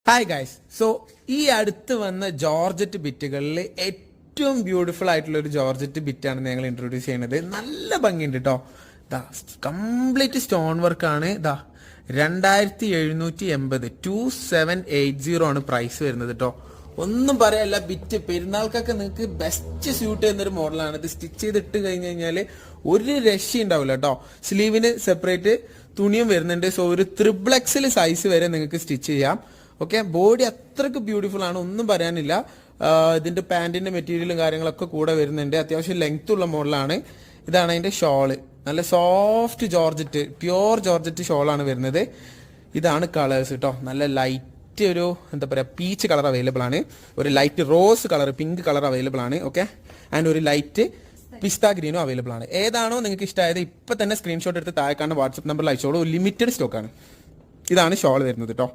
Hi guys. So ഈ അടുത്ത് വന്ന ജോർജറ്റ് ബിറ്റുകളിൽ ഏറ്റവും ബ്യൂട്ടിഫുൾ ആയിട്ടുള്ള ഒരു ജോർജറ്റ് ബിറ്റാണ് ഞങ്ങൾ ഇൻട്രൊഡ്യൂസ് ചെയ്യുന്നത്. നല്ല ഭംഗിയുണ്ട് കേട്ടോ. ദാ കംപ്ലീറ്റ് സ്റ്റോൺ വർക്കാണ്. ദാ 2780 2780 ആണ് പ്രൈസ് വരുന്നത് കേട്ടോ. ഒന്നും പറയാല്ല, ബിറ്റ് പെരുന്നാൾക്കൊക്കെ നിങ്ങൾക്ക് ബെസ്റ്റ് സ്യൂട്ട് ചെയ്യുന്നൊരു മോഡലാണ്. ഇത് സ്റ്റിച്ച് ചെയ്തിട്ട് കഴിഞ്ഞ് കഴിഞ്ഞാൽ ഒരു രക്ഷ ഉണ്ടാവില്ല കേട്ടോ. സ്ലീവിന് സെപ്പറേറ്റ് തുണിയും വരുന്നുണ്ട്. സോ ഒരു ത്രിബ്ലെക്സിൽ സൈസ് വരെ നിങ്ങൾക്ക് സ്റ്റിച്ച് ചെയ്യാം. ഓക്കെ, ബോഡി അത്രക്ക് ബ്യൂട്ടിഫുൾ ആണ്, ഒന്നും പറയാനില്ല. ഇതിന്റെ പാന്റിന്റെ മെറ്റീരിയലും കാര്യങ്ങളൊക്കെ കൂടെ വരുന്നുണ്ട്. അത്യാവശ്യം ലെങ്ത് ഉള്ള മോഡലാണ്. ഇതാണ് അതിന്റെ ഷോള്. നല്ല സോഫ്റ്റ് ജോർജറ്റ്, പ്യുവർ ജോർജറ്റ് ഷോളാണ് വരുന്നത്. ഇതാണ് കളേഴ്സ് കേട്ടോ. നല്ല ലൈറ്റ് ഒരു എന്താ പറയുക പീച്ച് കളർ അവൈലബിൾ ആണ്, ഒരു light rose colour, pink colour available ആണ്. ഓക്കെ, ആൻഡ് ഒരു ലൈറ്റ് പിസ്ത ഗ്രീനും അവൈലബിൾ ആണ്. ഏതാണോ നിങ്ങൾക്ക് ഇഷ്ടമായത് ഇപ്പൊ തന്നെ സ്ക്രീൻഷോട്ട് എടുത്ത് താഴെ കാണുന്ന വാട്സ്ആപ്പ് നമ്പറിൽ അയച്ചോളൂ. ലിമിറ്റഡ് സ്റ്റോക്കാണ്. ഇതാണ് ഷോൾ വരുന്നത് കേട്ടോ.